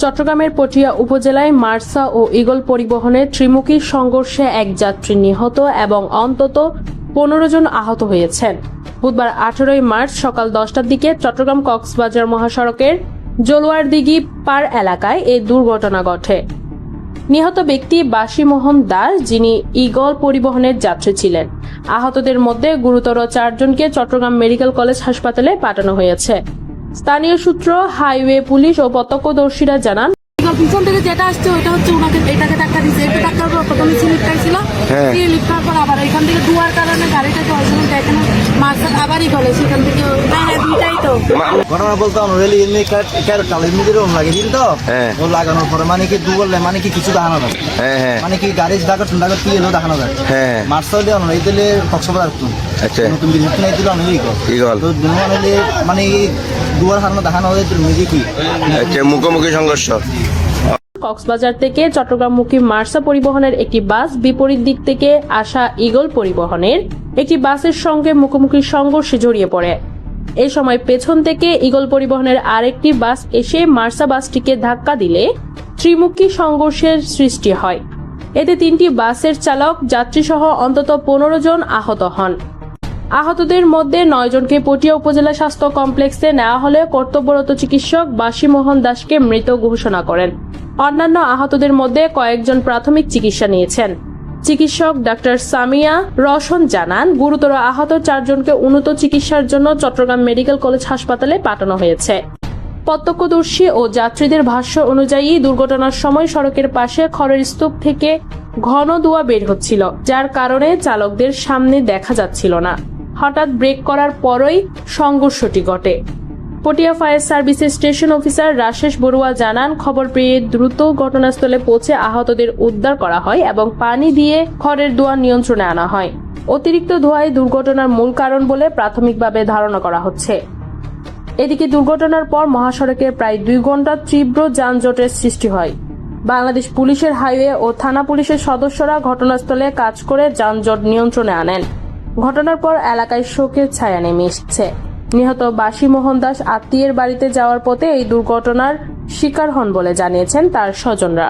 চট্টগ্রামের পটিয়া উপজেলায় মার্সা ও ঈগল পরিবহনের ত্রিমুখী সংঘর্ষে এক যাত্রী নিহত এবং অন্তত 15 জন আহত হয়েছেন। বুধবার 18 মার্চ সকাল 10টার দিকে চট্টগ্রাম কক্সবাজার মহাসড়কের জলুয়ারদিঘি পার এলাকায় এই দুর্ঘটনা ঘটে। নিহত ব্যক্তি বাসী মোহন দাস, যিনি ঈগল পরিবহনের যাত্রী ছিলেন। আহতদের মধ্যে গুরুতর 4 জনকে চট্টগ্রাম মেডিকেল কলেজ হাসপাতালে পাঠানো হয়েছে। স্থানীয় সূত্র, হাইওয়ে পুলিশ ও প্রত্যক্ষদর্শীরা জানান, পিছন থেকে যেটা আসছে ওটা হচ্ছে ওনাকে এটাকে ধাক্কা দিচ্ছে। এটা ধাক্কার পর প্রথমে স্লিপ খাইছিল, স্লিপ খাওয়ার পর আবার এখান থেকে দুয়ার কারণে গাড়িটাকে অর্জন দেখেন মাঝখান আবারই গলে সেখান থেকে দুইটাই তো ঘটনা বলতে রেলি এমনি এমনি লাগে দিন তো ও লাগানোর পরে মানে কি দু বললে মানে কি কিছু দেখানো যায় মানে কি গাড়ির দাগা টুন্ডা কি এলো দেখানো যায় মার্চ হলে অন এই দিলে কক্সবাজার নতুন বিদ্যুৎ নাই দিল অনেক ইগল তো দুমান হলে মানে দুয়ার হারানো দেখানো হয় নিজে কি মুখোমুখি সংঘর্ষ। কক্সবাজার থেকে চট্টগ্রামমুখী মার্সা পরিবহনের একটি বাস বিপরীত দিক থেকে আসা ঈগল পরিবহনের একটি বাসের সঙ্গে মুখোমুখি সংঘর্ষে জড়িয়ে পড়ে। এই সময় পেছন থেকে ঈগল পরিবহনের আরেকটি বাস এসে মার্সা বাসটিকে ধাক্কা দিলে ত্রিমুখী সংঘর্ষের সৃষ্টি হয়। এতে 3টি বাসের চালক, যাত্রীসহ অন্তত 15 জন আহত হন। আহতদের মধ্যে 9 জনকে পটিয়া উপজেলা স্বাস্থ্য কমপ্লেক্সে নেওয়া হলে কর্তব্যরত চিকিৎসক বাসী মোহন দাসকে মৃত ঘোষণা করেন। অন্যান্য আহতদের মধ্যে কয়েকজন প্রাথমিক চিকিৎসা নিয়েছেন। চিকিৎসক ডাক্তার সামিয়া রওশন জানান, গুরুতর আহত 4 জনকে উন্নত চিকিৎসার জন্য চট্টগ্রাম মেডিকেল কলেজ হাসপাতালে পাঠানো হয়েছে। প্রত্যক্ষদর্শী ও যাত্রীদের ভাষ্য অনুযায়ী দুর্ঘটনার সময় সড়কের পাশে খড়ের স্তূপ থেকে ঘন ধোঁয়া বের হচ্ছিল, যার কারণে চালকদের সামনে দেখা যাচ্ছিল না। হঠাৎ ব্রেক করার পরই সংঘর্ষটি ঘটে। পটিয়া ফায়ার সার্ভিসের স্টেশন অফিসার রাশেশ বড়ুয়া জানান, খবর পেয়ে দ্রুত ঘটনাস্থলে পৌঁছে আহতদের উদ্ধার করা হয় এবং পানি দিয়ে খড়ের ধোঁয়া নিয়ন্ত্রণে আনা হয়। অতিরিক্ত ধোঁয়াই দুর্ঘটনার মূল কারণ বলে প্রাথমিকভাবে ধারণা করা হচ্ছে। এদিকে দুর্ঘটনার পর মহাসড়কে প্রায় 2 ঘন্টা তীব্র যানজটের সৃষ্টি হয়। বাংলাদেশ পুলিশের হাইওয়ে ও থানা পুলিশের সদস্যরা ঘটনাস্থলে কাজ করে যানজট নিয়ন্ত্রণে আনেন। ঘটনার পর এলাকায় শোকের ছায়া নেমে এসেছে। নিহত বাসী মোহন দাস আত্মীয়ের বাড়িতে যাওয়ার পথে এই দুর্ঘটনার শিকার হন বলে জানিয়েছেন তার স্বজনরা।